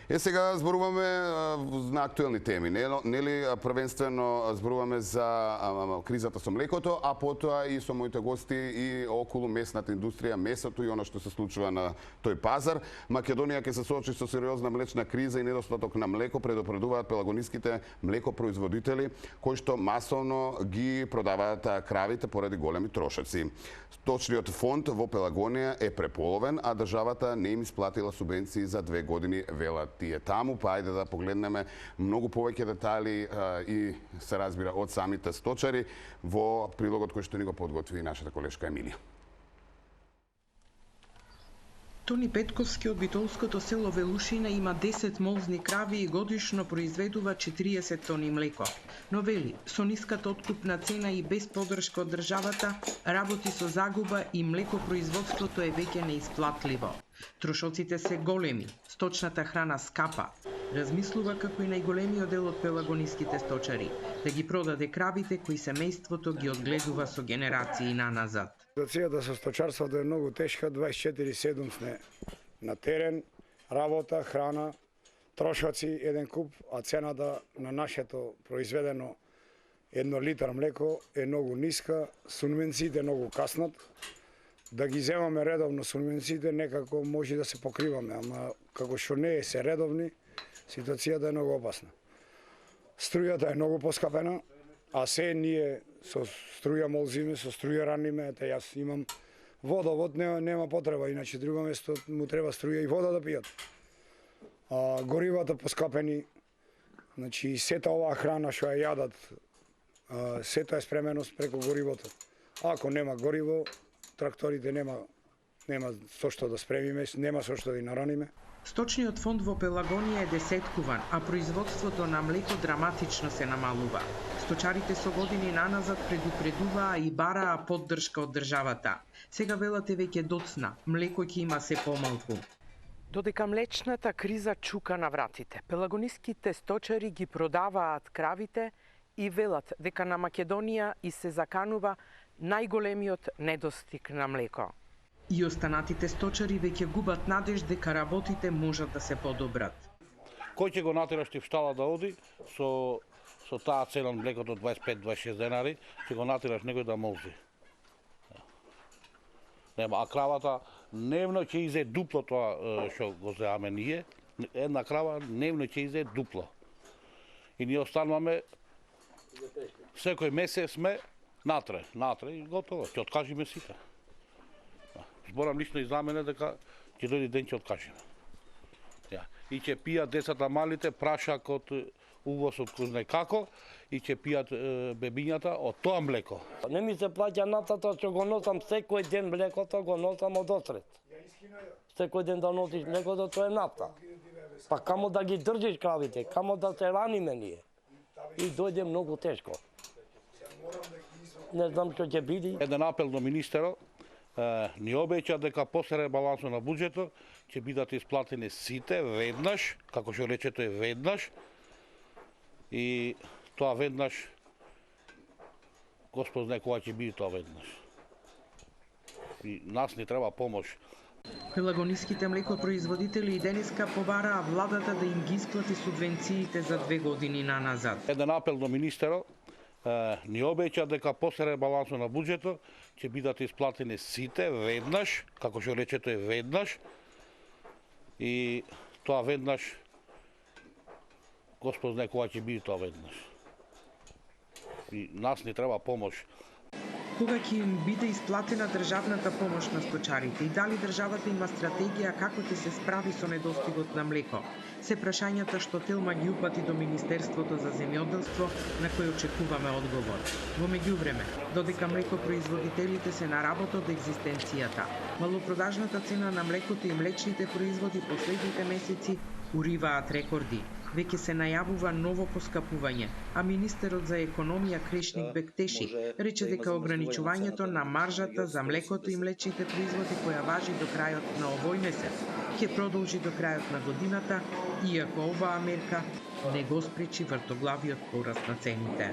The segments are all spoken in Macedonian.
Сега зборуваме на актуелни теми, нели првенствено зборуваме за кризата со млекото, а потоа и со моите гости и околу месната индустрија, месото и она што се случува на тој пазар. Македонија ќе се соочи со сериозна млечна криза и недостаток на млеко, предупредуваат пелагониските млекопроизводители кои што масовно ги продаваат кравите поради големи трошоци. Сточниот фонд во Пелагонија е преполовен, а државата не им исплатила субвенции за 2 години, велат тие таму. Па ајде да погледнеме многу повеќе детали и се разбира од самите сточари во прилогот кој што ни го подготви нашата колешка Емилија. Тони Петковски од битолското село Велушина има 10 молзни крави и годишно произведува 40 тони млеко. Но вели, со ниската откупна цена и без поддршка од државата, работи со загуба и млекопроизводството е веќе неисплатливо. Трошоците се големи, сточната храна скапа. Размислува како и најголемиот дел од пелагониските сточари, да ги продаде кравите кои семејството ги одгледува со генерации наназад. Ситуацијата со сточарството е многу тешка, 24/7 сме на терен, работа, храна, трошоци, еден куп, а цената на нашето произведено 1 литар млеко е многу ниска, субвенциите многу каснат. Да ги земаме редовно субвенциите, некако може да се покриваме, ама како што не е се редовни, ситуацијата е многу опасна. Струјата е многу поскапена, а се ние со струја молзиме, со струја раниме, јас имам водовод, нема потреба, иначе друго место му треба струја и вода да пијат. Горивата поскапени, значи сета оваа храна што ја јадат, сета е спремено преку горивото. Ако нема гориво, тракторите нема со што да спремиме, нема со што да ги нараниме. Сточниот фонд во Пелагонија е десеткуван, а производството на млеко драматично се намалува. Сточарите со години наназад предупредуваа и бараа поддршка од државата. Сега велат е веќе доцна, млеко ќе има се помалку. Додека млечната криза чука на вратите, пелагониските сточари ги продаваат кравите и велат дека на Македонија и се заканува најголемиот недостиг на млеко. И останатите сточари веќе губат надеж дека работите можат да се подобрат. Кој ќе го натераш ти в штала да оди со таа цена на млекото 25-26 денари, ќе го натераш некој да молзи. Нема, а кравата дневно ќе изе дупло тоа што го земаме ние. Една крава дневно ќе изе дупло. И ние остануваме секој месец сме натре и готово, ќе откажиме сите. Зборам лично и за мене дека ќе дојде ден ќе откажеме. И ќе пијат децата малите прашак од увоз од кој знае како и ќе пијат бебињата од тоа млеко. Не ми се плаќа нафтата што го носам секој ден млекото, го носам од Острет. Секој ден да носиш млекото, тоа е нафта. Па камо да ги држиш кравите, камо да се раниме ние. И дојде многу тешко. Не знам што ќе биде. Еден апел до министерот, ни обеќа дека после ребалансот на буџетот ќе бидат исплатени сите веднаш, како што речето е веднаш, и тоа веднаш, Господ знае кога ќе биде тоа веднаш. И нас ни треба помош. Пелагониските млекопроизводители и денеска побараа владата да им ги исплати субвенциите за 2 години наназад. Еден апел до министерот, ни обеќа дека после ребалансот на буџетот ќе бидат исплатени сите веднаш, како што речето е веднаш, и тоа веднаш, Господ знае кога ќе биде тоа веднаш. И нас ни треба помош. Кога ќе им биде исплатена државната помош на сточарите и дали државата има стратегија како ќе се справи со недостигот на млеко? Се прашањата што Телма ги упати до Министерството за земјоделство, на кои очекуваме одговор. Во меѓувреме, додека млекопроизводителите се на работа од екзистенцијата, малопродажната цена на млекото и млечните производи последните месеци уриваат рекорди. Веќе се најавува ново поскапување, а министерот за економија Крешник Бектеши рече дека ограничувањето на маржата за млекото и млечните производи која важи до крајот на овој месец ќе продолжи до крајот на годината, иако оваа мерка не го спречи вртоглавиот пораст на цените.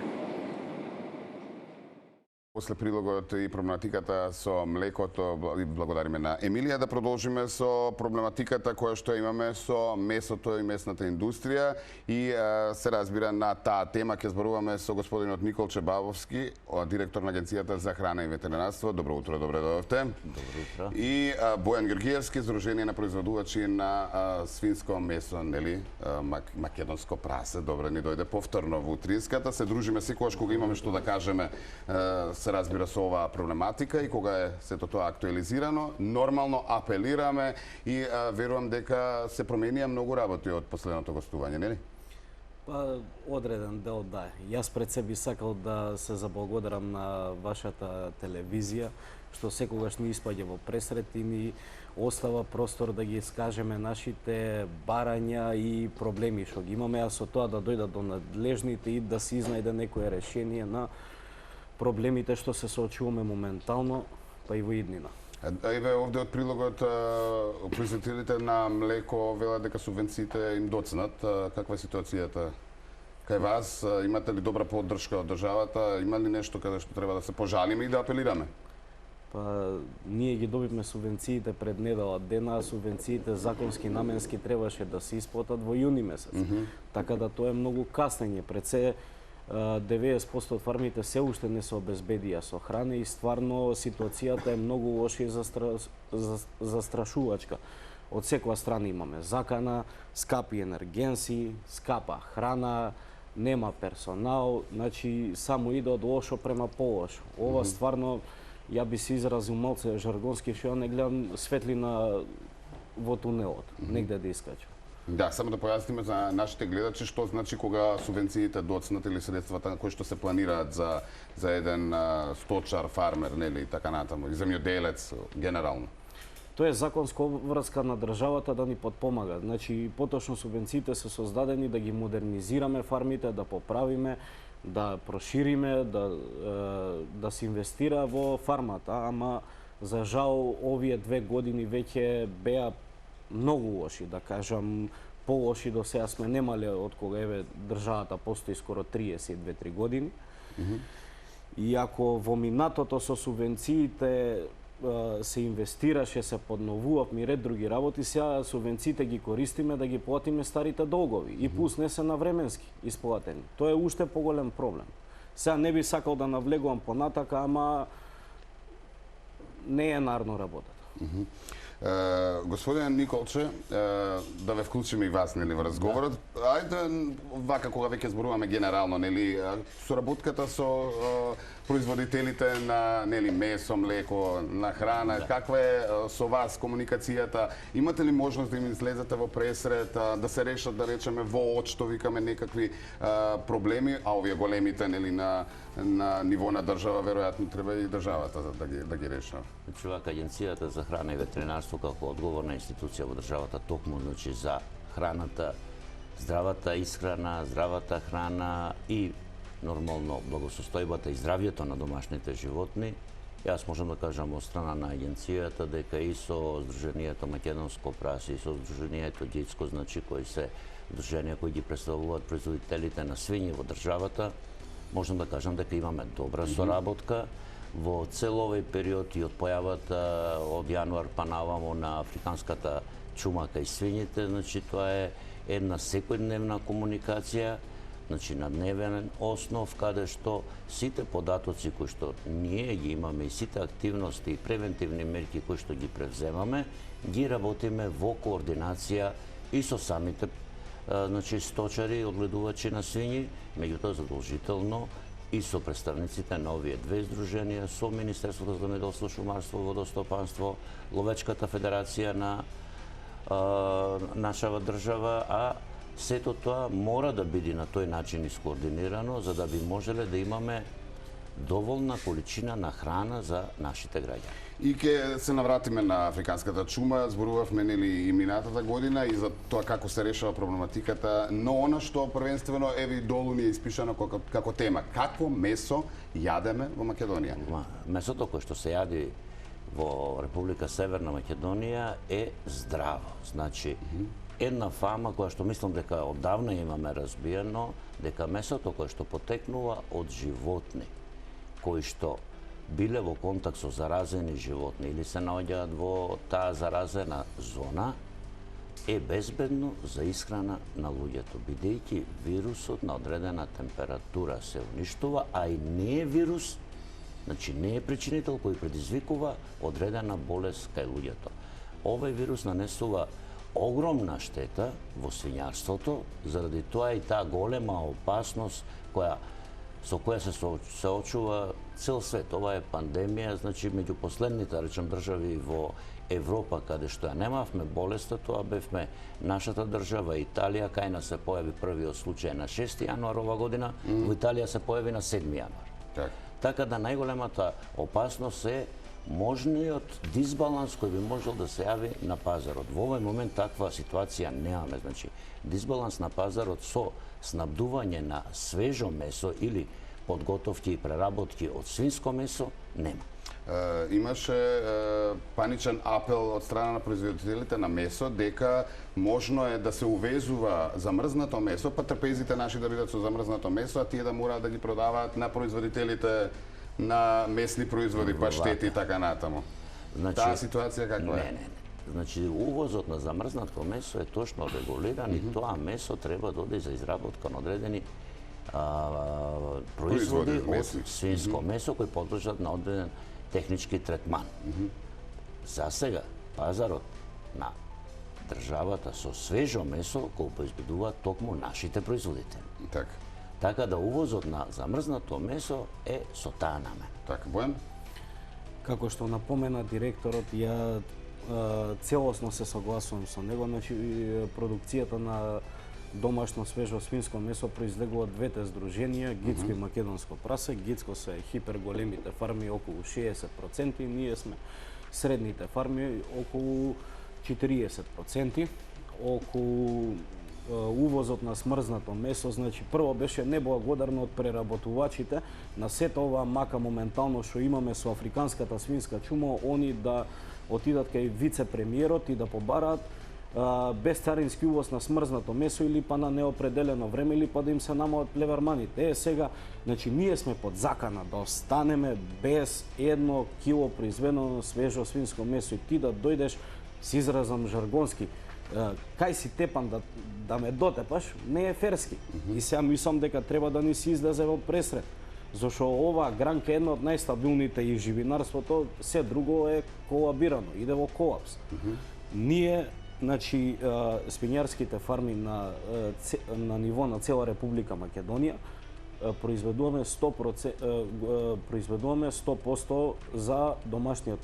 После прилогот и проблематиката со млекото, благодариме на Емилија, да продолжиме со проблематиката која што имаме со месото и месната индустрија и се разбира на таа тема ќе зборуваме со господинот Никол Чебавовски, директор на Агенцијата за храна и ветеринарство. Добро утро, добре дојдовте. Добро утро. И Бојан Георгиевски, Сдружение на производувачи на свинско месо, нели, македонско прасе. Добре ни дојде повторно во утринската. Се дружиме секогаш кога имаме што да кажеме, се разбира со оваа проблематика и кога е сето тоа актуализирано, нормално апелираме и верувам дека се променија многу работи од последното гостување, нели? Па, одреден дел, да. Јас пред себе сакал да се заблагодарам на вашата телевизија, што секогаш ни испаѓа во пресрет и ни остава простор да ги искажеме нашите барања и проблеми што ги имаме, а со тоа да дојдат до надлежните и да се изнајде некое решение на проблемите што се соочуваме моментално, па и во иднина. Еве овде од прилогот производителите на млеко велат дека субвенциите им доцнат. Каква е ситуацијата кај вас? Имате ли добра поддршка од државата? Има ли нешто каде што треба да се пожалиме и да апелираме? Па, ние ги добивме субвенциите пред недела дена, а субвенциите законски наменски требаше да се исплатат во јуни месец. Така да тоа е многу каснење. Пред се 90% од фармите се уште не се обезбедија со храна и стварно ситуацијата е многу лоша и застрашувачка. Од секоја страна имаме закана, скапи енергенси, скапа храна, нема персонал, значи само иде од лошо према полошо. Ова стварно, ја би се изразил малце жаргонски, што ја не гледам светлина во тунелот, негде да искача. Да, само да појасниме за нашите гледачи што значи кога субвенциите доцнат или средствата кои што се планираат за еден сточар, фармер, нели, и така натаму, и земјоделец генерално. Тоа е законска обврска на државата да ни подпомага. Значи, поточно субвенциите се создадени да ги модернизираме фармите, да поправиме, да прошириме, да се инвестира во фармата, ама за жал овие 2 години веќе беа многу лоши, да кажам, полоши до сега сме немале од кога еве државата постои скоро 32-3 години. И ако во минатото со субвенциите се инвестираше, се подновувавме и ред други работи, сега субвенциите ги користиме да ги платиме старите долгови и плюс не се навременски исплатени. Тоа е уште поголем проблем. Сега не би сакал да навлегувам понатака, ама не е нарно работата. Господин Николче, да ве вклучиме и вас, нели, во разговорот. Ајде, вака кога веќе зборуваме генерално, нели, соработката со производителите на, нели, месо, млеко, на храна, каква е со вас комуникацијата? Имате ли можност да им излезете во пресрет, да се решат, да речеме, во очто, викаме, некакви проблеми, а овие големите, нели, на ниво на држава, веројатно треба и државата да ги решава? Значи, вака Агенцијата за храна и ветеринарство како одговорна институција во државата токму, значи, за храната, здравата исхрана, здравата храна и нормално благосостојбата и здравјето на домашните животни. Јас можам да кажам од страна на агенцијата дека и со Сдруженијето Македонско прасе и со Сдруженијето Ѓицко, значи кои се сдруженија кои ги представуваат производителите на свињи во државата, можам да кажам дека имаме добра соработка. Во цел овој период и од појавата од јануар па навамо на африканската чума кај свињите, значи тоа е една секојдневна комуникација, значи на дневен основ, каде што сите податоци кои што ние ги имаме и сите активности и превентивни мерки кои што ги превземаме, ги работиме во координација и со самите значи сточари и одгледувачи на свињи, меѓутоа задолжително и со представниците на овие две здруженија, со Министерството за земјоделство, шумарство, водостопанство, Ловечката федерација на нашава држава, а сето тоа мора да биде на тој начин искоординирано, за да би можеле да имаме доволна количина на храна за нашите граѓани. И ќе се навратиме на африканската чума, зборувавме, нели, и минатата година и за тоа како се решава проблематиката, но она што првенствено еве долу ни е испишано како тема, какво месо јадеме во Македонија? Месото кое што се јади во Република Северна Македонија е здраво. Значи, една фама која што мислам дека одавна имаме разбиено, дека месото кое што потекнува од животни, кои што биле во контакт со заразени животни или се наоѓаат во таа заразена зона, е безбедно за исхрана на луѓето, бидејќи вирусот на одредена температура се уништува, а и не е вирус, значи не е причинител кој предизвикува одредена болест кај луѓето. Овој вирус нанесува огромна штета во свињарството, заради тоа и таа голема опасност со која се соочува цел свет. Ова е пандемија, значи меѓу последните, речем, држави во Европа, каде што ја немавме болеста, тоа бевме нашата држава, Италија, кај нас се појави првиот случај на 6 јануар ова година, во Италија се појави на 7 јануар. Така да најголемата опасност е можниот дисбаланс кој би можел да се јави на пазарот. Во овој момент таква ситуација немаме, значи дисбаланс на пазарот со снабдување на свежо месо или подготовки и преработки од свинско месо нема. Имаше паничен апел од страна на производителите на месо дека можно е да се увезува замрзнато месо, па трпезите наши да бидат со замрзнато месо, а тие да мораат да ги продаваат на производителите на месни производи, паштети и така натаму. Значи, таа ситуација каква е? Не. Значи, увозот на замрзнато месо е точно регулиран и тоа месо треба да оде за изработка на одредени производи од свинско месо кои подлежат на одреден технички третман. За сега, пазарот на државата со свежо месо го произведуваат токму нашите производители. Така да увозот на замрзнато месо е со таа намена. Така, Бојан? Како што напомена директорот, ја целосно се согласувам со него, значи продукцијата на домашно свежо свинско месо произлегува двете здруженија, Гицко и Македонско прасе. Гицко се хиперголемите фарми, околу 60%, ние сме средните фарми, околу 40%. Околу увозот на смрзнато месо, значи прво беше неблагодарно од преработувачите на сето ова мака моментално што имаме со африканската свинска чума, они да отидат кај вице-премиерот и да побараат безцарински увоз на смрзнато месо или па на неопределено време или па да им се намалат плеверманите. Сега, значи ние сме под закана да останеме без 1 кило произведено свежо свинско месо и ти да дојдеш, с изразам жаргонски, кај си тепан да ме дотепаш, не е ферски. И сега мислам дека треба да ни се излезе во пресред. Зашо ова гранка е една од најстабилните и живинарството, се друго е колабирано, иде во колапс. Ние, значи, свињарските фарми на ниво на цела Република Македонија произведуваме 100% за домашниот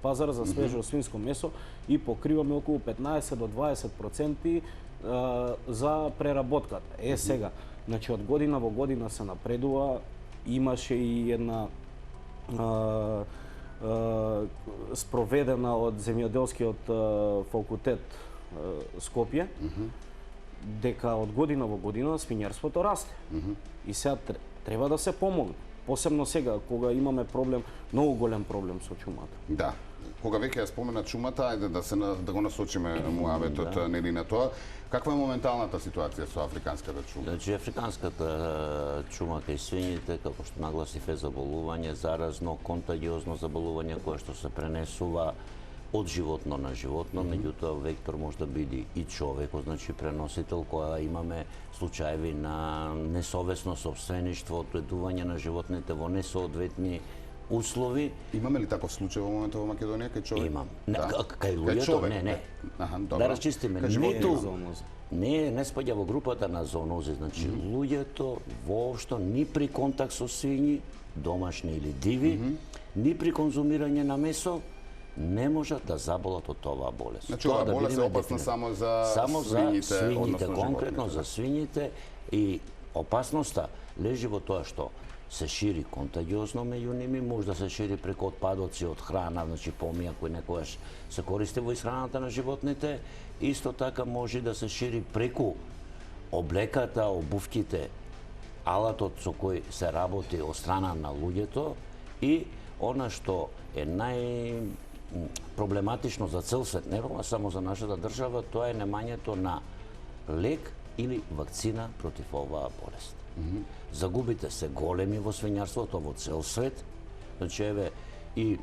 пазар за свежо свинско месо и покриваме околу 15 до 20% за преработката. Сега, значи од година во година се напредува, имаше и една спроведена од земјоделскиот факултет Скопје, дека од година во година свињарството расте. И сега треба да се помогне. Посебно сега, кога имаме проблем, многу голем проблем со чумата. Да. Кога веќе ја спомена чумата, ајде да го насочиме муаветот нели на тоа. Каква е моменталната ситуација со африканската чума? Значи, африканската чума кај свињите, како што нагласив, е заболување, заразно, контагиозно заболување кое што се пренесува од животно на животно, меѓутоа вектор може да биде и човекот, значи преносител, која имаме случаеви на несовесно сопствеништво, одгледување на животните во несоодветни услови. Имаме ли таков случај во моментот во Македонија кај човек? Имам. Кај луѓето? Не. Да расчистиме. Не спаѓа во групата на зоонози. Значи, луѓето воопшто ни при контакт со свињи, домашни или диви, ни при конзумирање на месо, не можат да заболат од оваа болест. Значи, оваа болест е опасна само за свињите, конкретно за свињите, и опасноста лежи во тоа што се шири контагиозно меѓу ними, може да се шири преку отпадоци од храна, значи помија кој некојаш се користи во исхраната на животните, исто така може да се шири преку облеката, обувките, алатот со кој се работи од страна на луѓето, и она што е најпроблематично за цел свет, не само за нашата држава, тоа е немањето на лек или вакцина против оваа болест. Загубите се големи во свињарството во цел свет, Значи еве и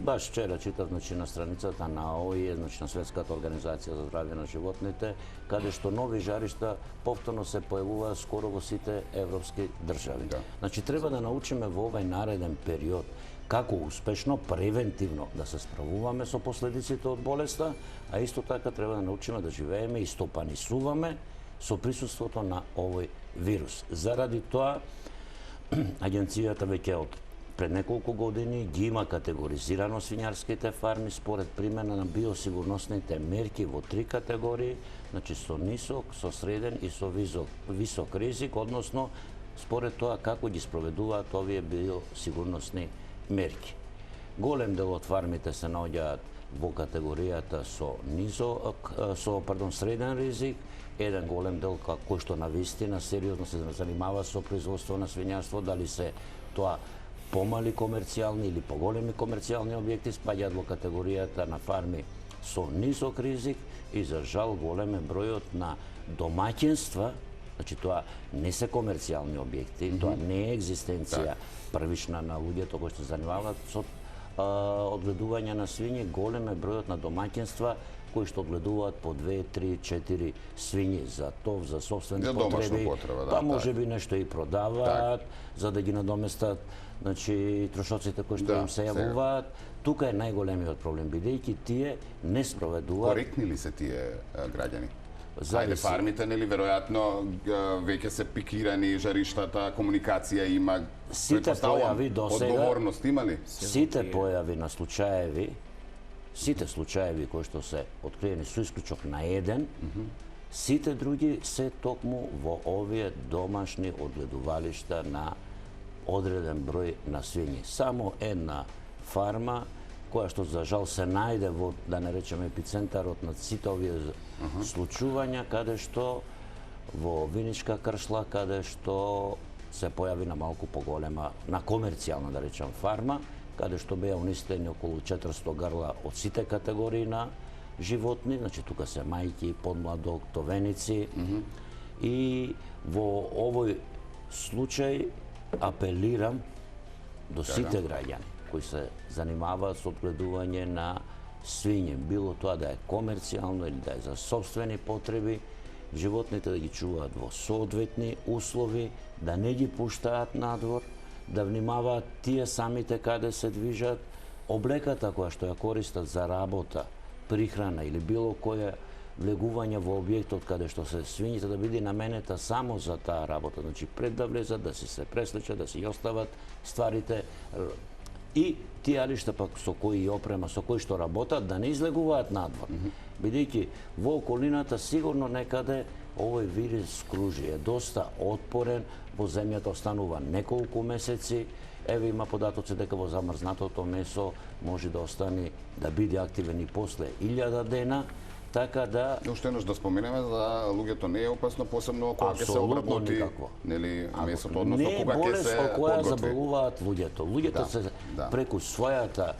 баш вчера читав на страницата на ОИЕ, на Светската организација за здравје на животните, каде што нови жаришта повторно се појавуваат скоро во сите европски држави. Значи треба да научиме во овај нареден период како успешно, превентивно да се справуваме со последиците од болеста, а исто така треба да научиме да живееме и стопанисуваме со присуството на овој вирус. Заради тоа, агенцијата веќе од пред неколку години ги има категоризирано свињарските фарми според примена на биосигурносните мерки во 3 категории, значи со нисок, со среден и со висок ризик, односно според тоа како ги спроведуваат овие биосигурносни мерки. Голем дел од фармите се наоѓаат во категоријата со среден ризик, еден голем дел кој што навистина сериозно се занимава со производство на свињарство, дали се тоа помали комерцијални или поголеми комерцијални објекти, спаѓаат во категоријата на фарми со нисок ризик и за жал голем е бројот на домаќинства, значи тоа не се комерцијални објекти, тоа не е екзистенција првична на луѓето кои се занимаваат со одгледување на свињи, голем е бројот на домаќинства кои што одгледуваат по 2, 3, 4 свињи за тов, за собствени потреби, па може би нешто и продаваат, за да ги надоместат трошоците кои што им се јавуваат. Тука е најголемиот проблем, бидејќи тие не спроведуваат. Коректни ли се тие граѓани? Ајде фармите, нели, веројатно веќе се пикирани жариштата, комуникација има, сите појави досега, одговорност има ли? Сите појави на случаеви, сите случаеви кои што се откриени со исклучок на еден, сите други се токму во овие домашни одгледувалишта на одреден број на свињи. Само една фарма која што за жал се најде во, да не речеме, епицентарот на сите овие случувања, каде што во Виничка кршла, каде што се појави на малку поголема, на комерцијална, да речем, фарма, каде што беа унистени околу 400 грла од сите категории на животни, значи тука се мајки, подмладок, товеници, и во овој случај апелирам до сите граѓани кои се занимаваат со одгледување на свињи, било тоа да е комерцијално или да е за собствени потреби, животните да ги чуваат во соодветни услови, да не ги пуштаат надвор, да внимаваат тие самите каде се движат, облеката која што ја користат за работа, прихрана или било кое влегување во објектот каде што се свињите да биде наменета само за таа работа, значи пред да влезат, да се пресличат, да си остават стварите и тие алишта пак со кои опрема, со кои што работат, да не излегуваат надвор. Бидејќи во околината сигурно некаде овој вирус кружи, е доста отпорен, во земјата останува неколку месеци, еве има податоци дека во замрзнатото месо може да остане, да биде активен и после 1000 дена, така да... Уште еднаш да споменеме за луѓето не е опасно, посебно кога ќе се обработи, нели, месото, односно кога ќе се не е болест по која заболуваат луѓето. Луѓето се преку својата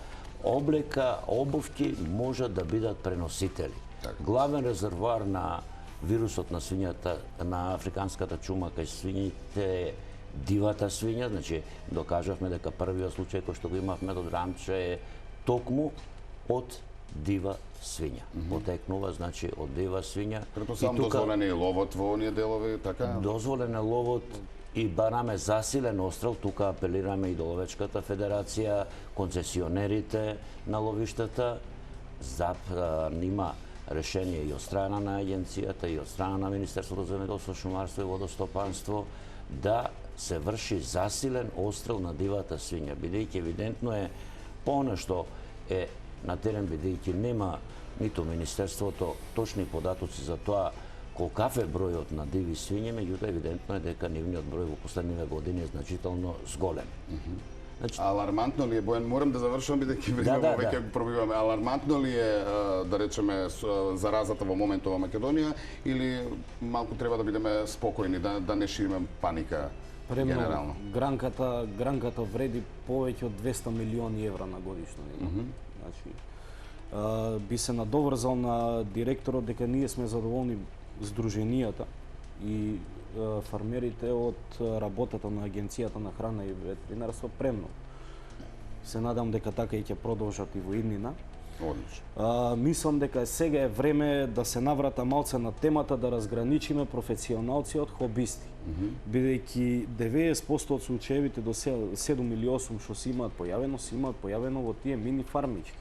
облека, обувки можат да бидат преносители. Главен резервоар на вирусот на свињата, на африканската чума кај свињите е дивата свиња, значи докажавме дека првиот случај кој што го имавме од Рамче е токму од дива свиња. Потекнува, значи, од дива свиња. Претпоставам дозволен е ловот во оние делови, така? Дозволен е ловот и бараме засилен острел, тука апелираме и до Ловечката федерација, концесионерите на ловиштата, има решение и од страна на агенцијата и од страна на Министерството за земјоделство, шумарство и водостопанство да се врши засилен острел на дивата свиња, бидејќи евидентно е по она што е на терен, бидејќи нема ниту Министерството точни податоци за тоа колкав е бројот на диви свињи, меѓутоа евидентно е дека нивниот број во последниве години е значително зголем. Алармантно ли е, Бојан, морам да завршувам бидејќи време веќе пробиваме. Алармантно ли е, да речеме, заразата во моментот во Македонија или малку треба да бидеме спокојни, да не шириме паника генерално? Гранката вреди повеќе од 200 милиони евра на годишно. Значи, би се надоврзал на директорот дека ние сме задоволни здруженијата и фармерите од работата на Агенцијата на храна и ветеринарство премно. Се надам дека така и ќе продолжат и во иднина. Одлично. Мислам дека сега е време да се наврата малце на темата да разграничиме професионалци од хобисти. Бидејќи 90% од случаевите до 7 или 8 што се имаат појавено во тие мини фармички.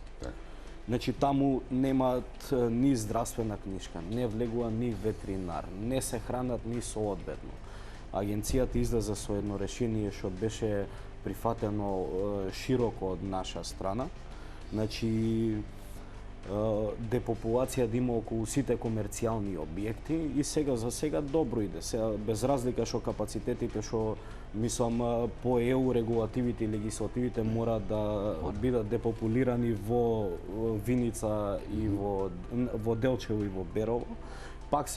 Значи таму немаат ни здравствена книжка, не влегува ни ветеринар, не се хранат ни соодветно. Агенцијата излезе со едно решение што беше прифатено широко од наша страна. Значи депопулација да има околу сите комерцијални објекти и за сега добро иде. Сега без разлика што капацитетите што мислам по ЕУ регулативите и легислативите мора да бидат депопулирани во Виница и во Делчево и во Берово. Пак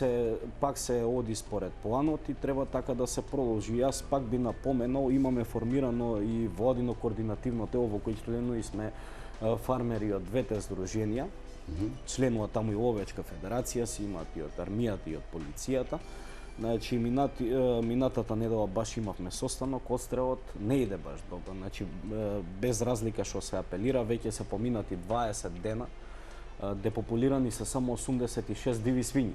се оди според планот и треба така да се продолжи. Јас пак би напоменал, имаме формирано и владино координативно тело во кој членови сме фармери од двете здруженија. Членува таму и Ловечка федерација, си имаат и од армијата и од полицијата. Значи минатата недела баш имавме состанок, отстрелот не иде баш добро. Значи без разлика што се апелира, веќе се поминати 20 дена, депопулирани се само 86 диви свињи,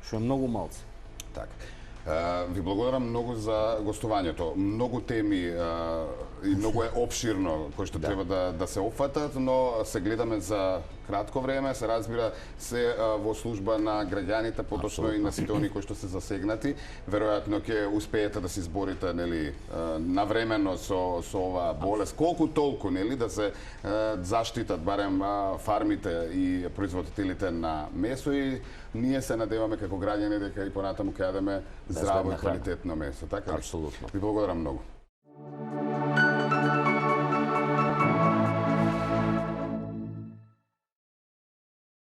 што е многу малце. Така. Ви благодарам многу за гостувањето. Многу теми и многу е обширно кои што треба да се опфатат, но се гледаме за кратко време, се разбира се во служба на граѓаните, поточно и на сите они кои што се засегнати. Веројатно ќе успеете да се изборите, нели, навремено со оваа болест, колку толку, нели, да се заштитат барем фармите и производителите на месо и ние се надеваме како граѓани дека и понатаму ќе јадеме здраво и квалитетно месо, така ли? Апсолутно. Ви благодарам многу.